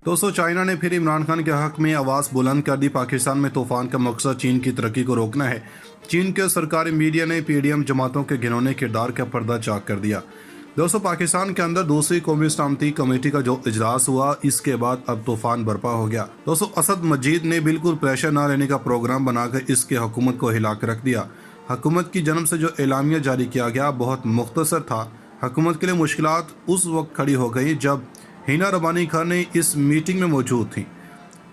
दोस्तों, चाइना ने फिर इमरान खान के हक में आवाज़ बुलंद कर दी। पाकिस्तान में तूफान का मकसद चीन की तरक्की को रोकना है। चीन के सरकारी मीडिया ने पीडीएम जमातों के घिनौने किरदार का पर्दा चाक कर दिया। दोस्तों, पाकिस्तान के अंदर दूसरी कौमी सलामती कमेटी का जो इजलास हुआ, इसके बाद अब तूफान बर्पा हो गया। दोस्तों, असद मजीद ने बिल्कुल प्रेशर न लेने का प्रोग्राम बनाकर इसके हुकूमत को हिला कर रख दिया। हुकूमत की जन्म से जो एलामिया जारी किया गया बहुत मुख्तसर था। हुकूमत के लिए मुश्किलात उस वक्त खड़ी हो गई जब हिना रबानी खान ने इस मीटिंग में मौजूद थी।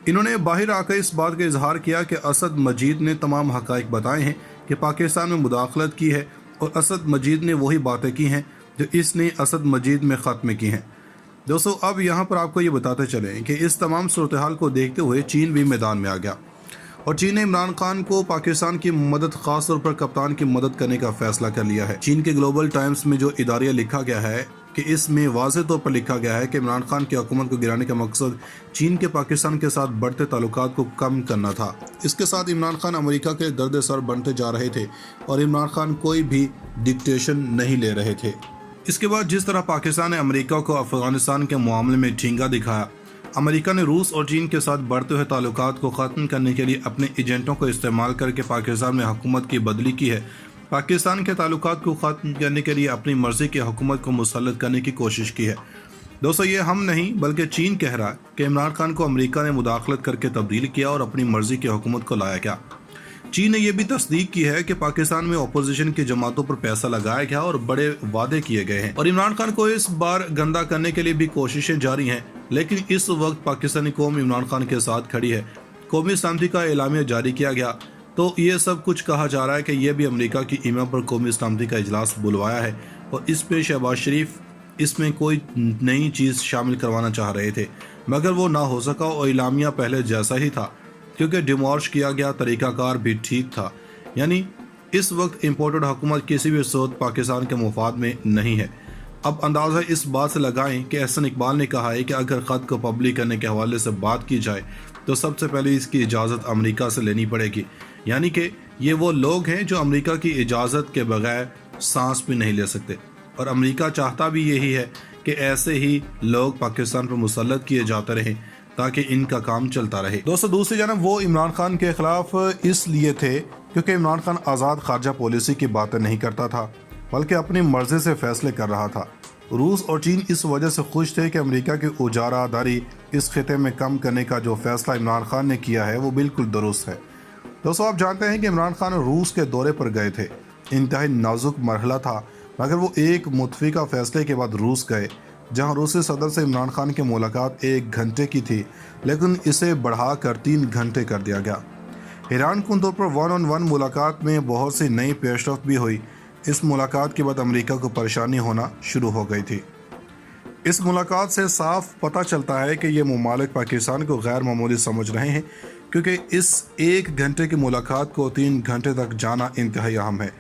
इन्होंने बाहर आकर इस बात का इजहार किया कि असद मजीद ने तमाम हक़ाइक़ बताए हैं कि पाकिस्तान में मुदाखलत की है, और असद मजीद ने वही बातें की हैं जो इसने असद मजीद में ख़त्म की हैं। दोस्तों, अब यहाँ पर आपको ये बताते चलें कि इस तमाम सूरत हाल को देखते हुए चीन भी मैदान में आ गया, और चीन ने इमरान खान को पाकिस्तान की मदद, खास तौर पर कप्तान की मदद करने का फैसला कर लिया है। चीन के ग्लोबल टाइम्स में जो इदारिया लिखा गया है कि इसमें वाज़ेह तौर पर लिखा गया है कि इमरान खान की हुकूमत को गिराने का मकसद चीन के पाकिस्तान के साथ बढ़ते ताल्लुकात को कम करना था। इसके साथ इमरान खान अमेरिका के दर्द सर बनते जा रहे थे, और इमरान खान कोई भी डिक्टेशन नहीं ले रहे थे। इसके बाद जिस तरह पाकिस्तान ने अमेरिका को अफगानिस्तान के मामले में ठेंगा दिखाया, अमेरिका ने रूस और चीन के साथ बढ़ते हुए ताल्लुकात को ख़त्म करने के लिए अपने एजेंटों को इस्तेमाल करके पाकिस्तान में हुकूमत की बदली की है। पाकिस्तान के ताल्लुकात को ख़त्म करने के लिए अपनी मर्ज़ी की हुकूमत को मुसल्लत करने की कोशिश की है। दोस्तों, ये हम नहीं बल्कि चीन कह रहा है कि इमरान खान को अमेरिका ने मुदाखलत करके तब्दील किया और अपनी मर्ज़ी की हुकूमत को लाया गया। चीन ने यह भी तस्दीक की है कि पाकिस्तान में अपोजिशन की जमातों पर पैसा लगाया गया और बड़े वादे किए गए हैं, और इमरान खान को इस बार गंदा करने के लिए भी कोशिशें जारी हैं। लेकिन इस वक्त पाकिस्तानी कौम इमरान खान के साथ खड़ी है। कौमी सलामती का एलामिया जारी किया गया, तो ये सब कुछ कहा जा रहा है कि यह भी अमेरिका की ईमा पर कौमी सलामती का इजलास बुलवाया है, और इस पे शहबाज शरीफ इसमें कोई नई चीज़ शामिल करवाना चाह रहे थे, मगर वो ना हो सका और एलामिया पहले जैसा ही था, क्योंकि डिमॉर्श किया गया तरीक़ाकार भी ठीक था। यानी इस वक्त इम्पोर्टेड हुकूमत किसी भी सूरत पाकिस्तान के मुफाद में नहीं है। अब अंदाज़ा इस बात से लगाएं कि एहसन इकबाल ने कहा है कि अगर ख़त को पब्लिक करने के हवाले से बात की जाए तो सबसे पहले इसकी इजाज़त अमेरिका से लेनी पड़ेगी। यानी कि ये वो लोग हैं जो अमेरिका की इजाज़त के बगैर सांस भी नहीं ले सकते, और अमेरिका चाहता भी यही है कि ऐसे ही लोग पाकिस्तान पर मुसल्लत किए जाते रहें ताकि इनका काम चलता रहे। दोस्तों, दूसरी जानब वो इमरान खान के खिलाफ इसलिए थे क्योंकि इमरान खान आज़ाद खारजा पॉलिसी की बातें नहीं करता था, बल्कि अपनी मर्जी से फैसले कर रहा था। रूस और चीन इस वजह से खुश थे कि अमेरिका की उजारादारी इस खिते में कम करने का जो फैसला इमरान खान ने किया है वो बिल्कुल दुरुस्त है। दोस्तों, आप जानते हैं कि इमरान खान रूस के दौरे पर गए थे। इंतहाई नाजुक मरहला था, मगर वो एक मुतफ़िका फैसले के बाद रूस गए, जहां रूसी सदर से इमरान खान की मुलाकात 1 घंटे की थी, लेकिन इसे बढ़ाकर 3 घंटे कर दिया गया। हैरानकुन तौर पर 1-on-1 मुलाकात में बहुत सी नई पेशरफ्त भी हुई। इस मुलाकात के बाद अमेरिका को परेशानी होना शुरू हो गई थी। इस मुलाकात से साफ पता चलता है कि ये ममालिक पाकिस्तान को गैर मामूली समझ रहे हैं, क्योंकि इस 1 घंटे की मुलाकात को 3 घंटे तक जाना इंतहाई अहम है।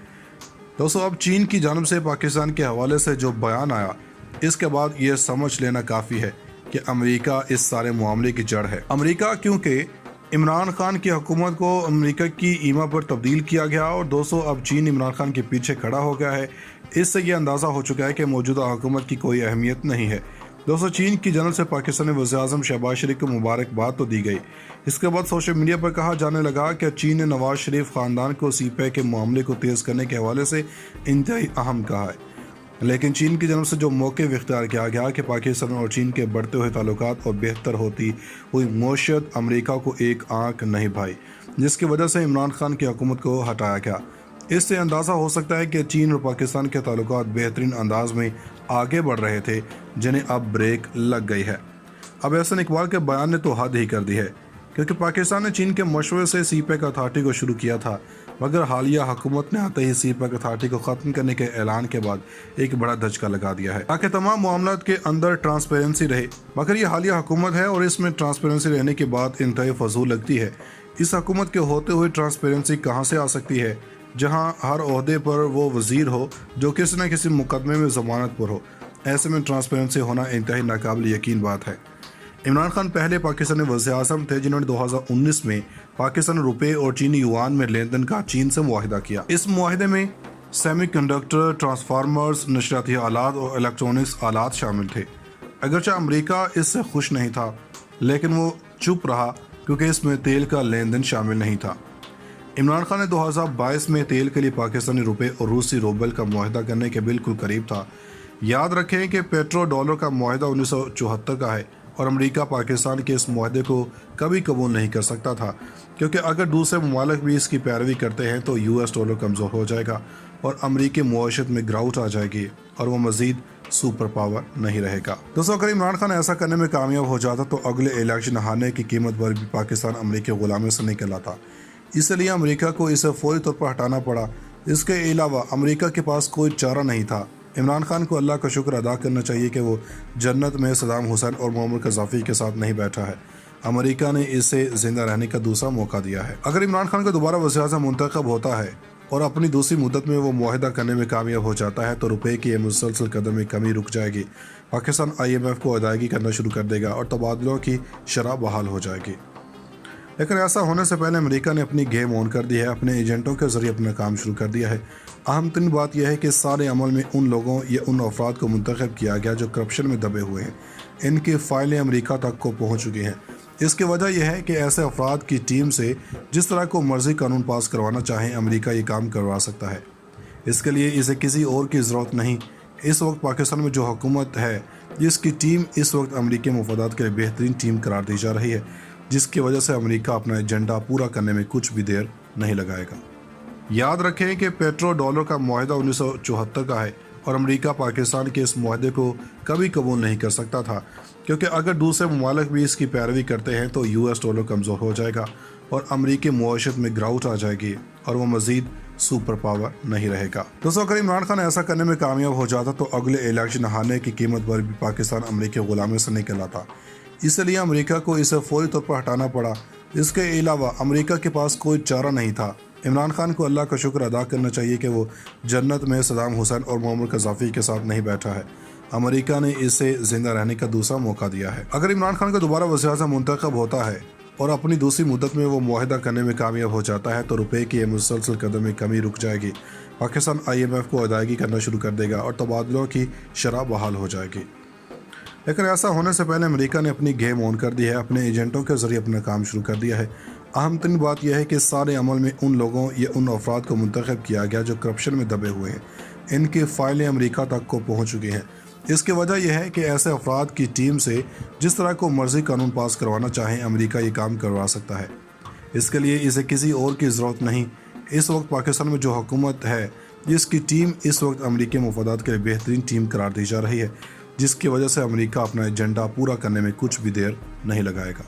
दोस्तों, अब चीन की जानिब से पाकिस्तान के हवाले से जो बयान आया, इसके बाद ये समझ लेना काफ़ी है कि अमेरिका इस सारे मामले की जड़ है। अमेरिका, क्योंकि इमरान खान की हुकूमत को अमेरिका की ईमा पर तब्दील किया गया, और दोस्तों अब चीन इमरान खान के पीछे खड़ा हो गया है। इससे ये अंदाज़ा हो चुका है कि मौजूदा हुकूमत की कोई अहमियत नहीं है। दोस्तों, चीन की जनरल से पाकिस्तानी वज़ीर-ए-आज़म शहबाज शरीफ को मुबारकबाद तो दी गई। इसके बाद सोशल मीडिया पर कहा जाने लगा कि चीन ने नवाज शरीफ ख़ानदान को सीपैक के मामले को तेज़ करने के हवाले से इंतहाई अहम कहा है। लेकिन चीन की जनरब से जो मौक़े इख्तियार किया गया कि पाकिस्तान और चीन के बढ़ते हुए ताल्लुकात और बेहतर होती हुई मौशियत अमेरिका को एक आंख नहीं भाई, जिसकी वजह से इमरान खान की हुकूमत को हटाया गया। इससे अंदाज़ा हो सकता है कि चीन और पाकिस्तान के ताल्लुकात बेहतरीन अंदाज में आगे बढ़ रहे थे, जिन्हें अब ब्रेक लग गई है। अब एहसन इकबाल के बयान ने तो हद ही कर दी है, क्योंकि पाकिस्तान ने चीन के मशवरे से सीपैक अथॉरिटी को शुरू किया था, मगर हालिया हुकूमत ने आते ही सीपैक अथॉरिटी को ख़त्म करने के ऐलान के बाद एक बड़ा धचका लगा दिया है ताकि तमाम मामलात के अंदर ट्रांसपेरेंसी रहे। मगर ये हालिया हुकूमत है और इसमें ट्रांसपेरेंसी रहने की बात इंतहाई फजूल लगती है। इस हुकूमत के होते हुए ट्रांसपेरेंसी कहाँ से आ सकती है, जहाँ हर ओहदे पर वो वज़ीर हो जो किसी न किसी मुकदमे में ज़मानत पर हो। ऐसे में ट्रांसपेरेंसी होना इंतहाई नाकाबिल यकीन बात है। इमरान खान पहले पाकिस्तानी वज़ीर-ए-आज़म थे जिन्होंने 2019 में पाकिस्तानी रुपए और चीनी युआन में लेन देन का चीन से मुआहिदा किया। इस मुआहिदे में सेमीकंडक्टर, ट्रांसफार्मर्स, नशरियाती आलात और इलेक्ट्रॉनिक्स आलात शामिल थे। अगरचे अमेरिका इससे खुश नहीं था, लेकिन वो चुप रहा क्योंकि इसमें तेल का लेन देन शामिल नहीं था। इमरान खान ने 2022 में तेल के लिए पाकिस्तानी रुपए और रूसी रूबल का मुआहदा करने के बिल्कुल करीब था। याद रखें कि पेट्रो डॉलर का मुआहदा 1974 का है और अमेरिका पाकिस्तान के इस मुआहदे को कभी कबूल नहीं कर सकता था, क्योंकि अगर दूसरे ममालिक भी इसकी पैरवी करते हैं तो US डॉलर कमज़ोर हो जाएगा और अमरीकी मुआशत में गिरावट आ जाएगी और वो मज़ीद सुपर पावर नहीं रहेगा। दोस्तों, अगर इमरान खान ऐसा करने में कामयाब हो जाता तो अगले इलेक्शन हारने की कीमत पर भी पाकिस्तान अमरीकी गुलामी से निकल आता। इसलिए अमेरिका को इसे फौरी तौर पर हटाना पड़ा। इसके अलावा अमेरिका के पास कोई चारा नहीं था। इमरान खान को अल्लाह का शुक्र अदा करना चाहिए कि वो जन्नत में सद्दाम हुसैन और मोहम्मद कज़ाफ़ी के साथ नहीं बैठा है। अमेरिका ने इसे ज़िंदा रहने का दूसरा मौका दिया है। अगर इमरान खान का दोबारा वज़ीर-ए-आज़म मुंतखब होता है और अपनी दूसरी मुद्दत में वो मुआहदा करने में कामयाब हो जाता है तो रुपये की ये मुसलसल कदम में कमी रुक जाएगी। पाकिस्तान IMF को अदायगी करना शुरू कर देगा और तबादलों की शरह बहाल हो जाएगी। लेकिन ऐसा होने से पहले अमेरिका ने अपनी गेम ऑन कर दी है, अपने एजेंटों के जरिए अपना काम शुरू कर दिया है। अहम तरीन बात यह है कि सारे अमल में उन लोगों या उन अफराद को मुंतखब किया गया जो करप्शन में दबे हुए हैं। इनकी फाइलें अमेरिका तक को पहुँच चुकी हैं। इसकी वजह यह है कि ऐसे अफराद की टीम से जिस तरह को मर्जी कानून पास करवाना चाहें अमेरिका ये काम करवा सकता है। इसके लिए इसे किसी और की ज़रूरत नहीं। इस वक्त पाकिस्तान में जो हुकूमत है, जिसकी टीम इस वक्त अमरीकी मफादात के लिए बेहतरीन टीम करार दी जा रही है, जिसकी वजह से अमेरिका अपना एजेंडा पूरा करने में कुछ भी देर नहीं लगाएगा। याद रखें कि पेट्रो डॉलर का मुआहदा 1974 का है और अमेरिका पाकिस्तान के इस मुआहदे को कभी कबूल नहीं कर सकता था, क्योंकि अगर दूसरे ममालिक भी इसकी पैरवी करते हैं तो US डॉलर कमज़ोर हो जाएगा और अमरीकी मुआशत में गिरावट आ जाएगी और वो मज़ीद सुपर पावर नहीं रहेगा। दोस्तों, अगर इमरान खान ऐसा करने में कामयाब हो जाता तो अगले इलेक्शन हारने की कीमत पर भी पाकिस्तान अमरीकी गुलामी से निकल आता। इसलिए अमेरिका को इसे फौरी तौर पर हटाना पड़ा। इसके अलावा अमेरिका के पास कोई चारा नहीं था। इमरान खान को अल्लाह का शुक्र अदा करना चाहिए कि वो जन्नत में सद्दाम हुसैन और मोहम्मद कज़ाफ़ी के साथ नहीं बैठा है। अमेरिका ने इसे ज़िंदा रहने का दूसरा मौका दिया है। अगर इमरान खान का दोबारा वज़ीर-ए-आज़म मुंतखब होता है और अपनी दूसरी मुद्दत में वो मुआहदा करने में कामयाब हो जाता है तो रुपये की ये मुसलसल कदम में कमी रुक जाएगी। पाकिस्तान IMF को अदायगी करना शुरू कर देगा और तबादलों की शरह बहाल हो जाएगी। लेकिन ऐसा होने से पहले अमेरिका ने अपनी गेम ऑन कर दी है, अपने एजेंटों के जरिए अपना काम शुरू कर दिया है। अहम तरीन बात यह है कि सारे अमल में उन लोगों या उन अफराद को मुंतखब किया गया जो करप्शन में दबे हुए हैं। इनकी फाइलें अमेरिका तक को पहुँच चुकी हैं। इसकी वजह यह है कि ऐसे अफराद की टीम से जिस तरह को मर्जी कानून पास करवाना चाहें अमेरिका ये काम करवा सकता है। इसके लिए इसे किसी और की ज़रूरत नहीं। इस वक्त पाकिस्तान में जो हुकूमत है, जिसकी टीम इस वक्त अमरीकी मफादात के लिए बेहतरीन टीम करार दी जा रही है, जिसकी वजह से अमेरिका अपना एजेंडा पूरा करने में कुछ भी देर नहीं लगाएगा।